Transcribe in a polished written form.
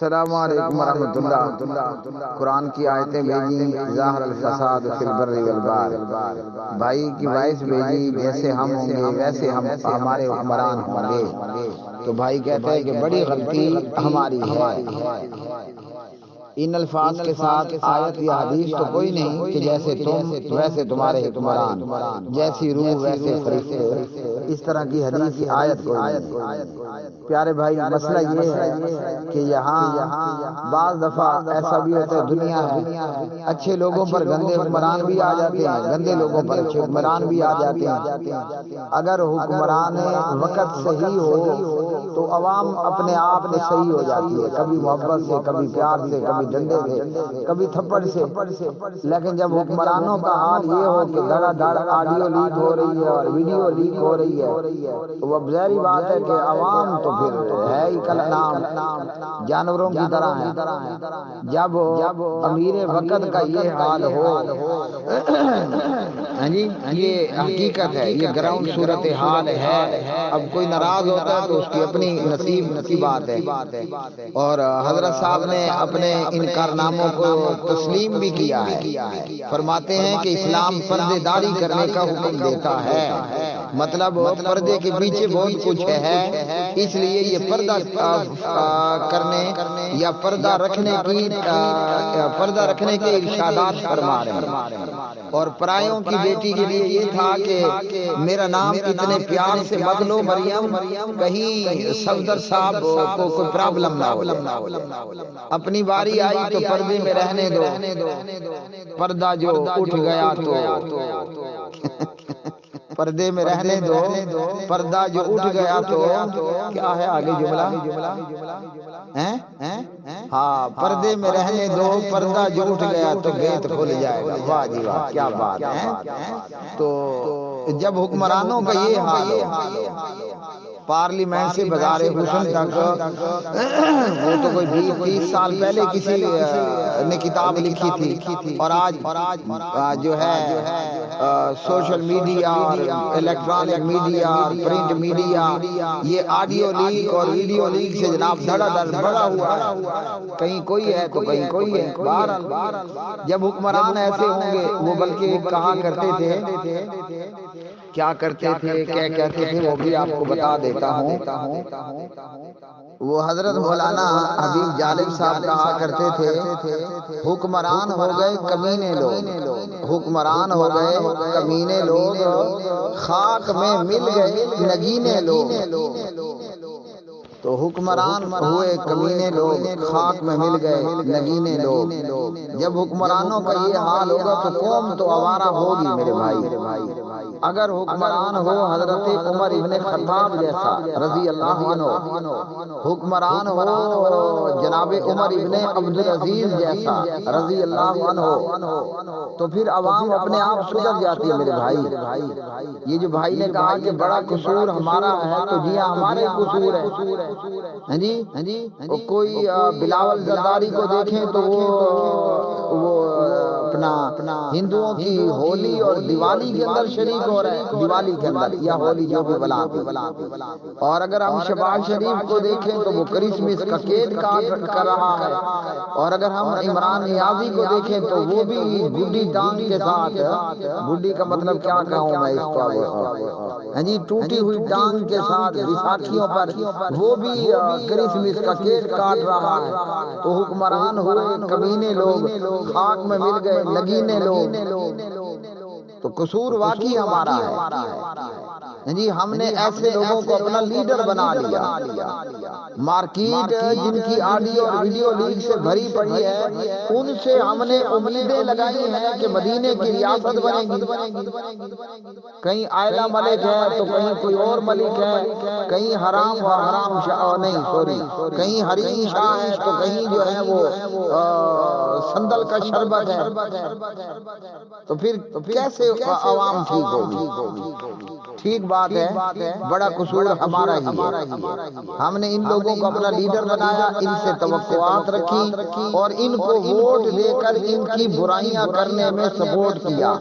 السلام علیکم ورحمۃ اللہ۔ قرآن کی آیتیں بھیجی، ظاہر الفساد فی البر والبحر، بھائی کی وائس بھیجی، جیسے ہم ہوں گے ویسے ہمارے حکمران ہوں گے۔ تو بھائی کہتے ہیں کہ بڑی غلطی ہماری ہے، ان الفاظ کے ساتھ آیت یا حدیث تو کوئی نہیں کہ جیسے تم ویسے تمہارے حکمران، جیسی روح ویسے فرشتے، اس طرح کی حدیث کی آیت کوئی نہیں۔ پیارے بھائی، مسئلہ یہ ہے کہ یہاں بعض دفعہ ایسا بھی ہوتا ہے، دنیا ہے، اچھے لوگوں پر گندے حکمران بھی آ جاتے ہیں، گندے لوگوں پر اچھے حکمران بھی آ جاتے ہیں۔ اگر حکمران وقت صحیح ہو تو عوام اپنے آپ میں صحیح ہو جاتی ہے، کبھی محبت سے، کبھی پیار سے، کبھی ڈنڈے سے، کبھی تھپڑ سے۔ لیکن جب حکمرانوں کا حال یہ ہو کہ دھڑا دھڑ آڈیو لیک ہو رہی ہے اور ویڈیو لیک ہو رہی ہے، تو وہ ظاہری بات ہے کہ عوام تو پھر ہے ہی کل نام جانوروں کی طرح ہے۔ جب امیر وقت کا یہ حال ہو، یہ حقیقت ہے، یہ گراؤنڈ صورت حال ہے۔ اب کوئی ناراض ہوتا ہے تو اس کی اپنی نصیب کی بات ہے، اور حضرت صاحب نے اپنے ان کارناموں کو تسلیم بھی کیا ہے۔ فرماتے ہیں کہ اسلام پردے داری کرنے کا حکم دیتا ہے، مطلب پردے کے پیچھے بہت کچھ ہے، اس لیے یہ پردہ کرنے یا پردہ رکھنے کے ارشادات فرما رہے ہیں۔ اور پرایوں کی بیٹی کے لیے یہ تھا کہ میرا نام اتنے پیار سے مت لو مریم، کہیں صفدر صاحب کو کوئی پرابلم نہ ہو جائے۔ اپنی باری آئی تو پردے میں رہنے دو، پردہ جو اٹھ گیا تو پردے میں رہنے دو، پردہ جو اٹھ گیا تو کیا ہے آگے جملہ؟ ہاں، پردے میں رہنے دو، پردہ جو اٹھ گیا تو بھید کھل جائے گا۔ واہ جی واہ، کیا بات ہے۔ تو جب حکمرانوں کا یہ حال ہو، پارلیمنٹ سے بازار حسن تک، وہ تو کوئی 20-30 سال پہلے کسی نے کتاب لکھی تھی، اور آج جو ہے سوشل میڈیا اور الیکٹرانک میڈیا اور پرنٹ میڈیا، یہ آڈیو لیک اور ویڈیو لیک سے جناب دھڑا دھڑ بڑا ہوا ہے، کہیں کوئی ہے تو کہیں کوئی ہے۔ بہرحال جب حکمران ایسے ہوں گے، وہ بلکہ کہا کرتے تھے، کیا کرتے تھے، کیا کہتے تھے، وہ بھی آپ کو بتا دیتا ہوں۔ وہ حضرت مولانا حبیب جالب صاحب کہا کرتے تھے، حکمران ہو گئے کمینے لوگ، حکمران ہو گئے کمینے لوگ، خاک میں مل گئے نگینے لوگ۔ تو حکمران ہوئے کمینے لوگ، خاک میں مل گئے نگینے لوگ۔ جب حکمرانوں کا یہ حال ہوگا تو قوم تو آوارہ ہوگی میرے بھائی۔ اگر حکمران ہو حضرت عمر ابن خطاب جیسا رضی اللہ عنہ، حکمران ہو جناب عمر ابن عبدالعزیز جیسا رضی اللہ عنہ، تو پھر عوام اپنے آپ سدھر جاتی ہے میرے بھائی۔ یہ جو بھائی نے کہا کہ بڑا قصور ہمارا ہے، تو جی ہاں، ہمارے قصور ہے۔ ہاں جی، کوئی بلاول زرداری کو دیکھیں تو وہ اپنا ہندوؤں کی ہولی اور دیوالی کے اندر شریک ہو رہا ہے، دیوالی کے اندر یا ہولی جو بھی بلا۔ اور اگر ہم شہباز شریف کو دیکھیں تو وہ کرسمس کا کیک کر رہا ہے، اور اگر ہم عمران نیازی کو دیکھیں تو وہ بھی گڈی ٹانگ کے ساتھ، گڈی کا مطلب کیا کہوں میں اس کو، ہاں جی، ٹوٹی ہوئی ٹانگ کے ساتھ بیساکھیوں پر وہ بھی کرسمس کا کیک کاٹ رہا ہے۔ تو حکمران ہوئے کمینے لوگ، خاک میں مل گئے نگینے لوگ۔ تو قصور واقعی ہمارا ہے جی، ہم نے ایسے لوگوں کو اپنا لیڈر بنا لیا۔ مارکیٹ جن کی آڈیو اور ویڈیو لیک سے بھری پڑی ہے، ان سے ہم نے امیدیں لگائی ہیں کہ مدینے کی ریاست بنے گی۔ کہیں آئلہ ملک ہے تو کہیں کوئی اور ملک ہے، کہیں حرام و حرام شاہ نہیں، سوری، کہیں حریم شاہ ہے تو کہیں جو ہے وہ سندل کا شربت ہے۔ تو پھر کیسے عوام ٹھیک ہوگی؟ ٹھیک بات ہے، بڑا قصور ہمارا ہی ہے۔ ہم نے ان لوگوں کو اپنا لیڈر بنایا، ان سے توقعات رکھی اور ان کو ووٹ دے کر ان کی برائیاں کرنے میں سپورٹ کیا۔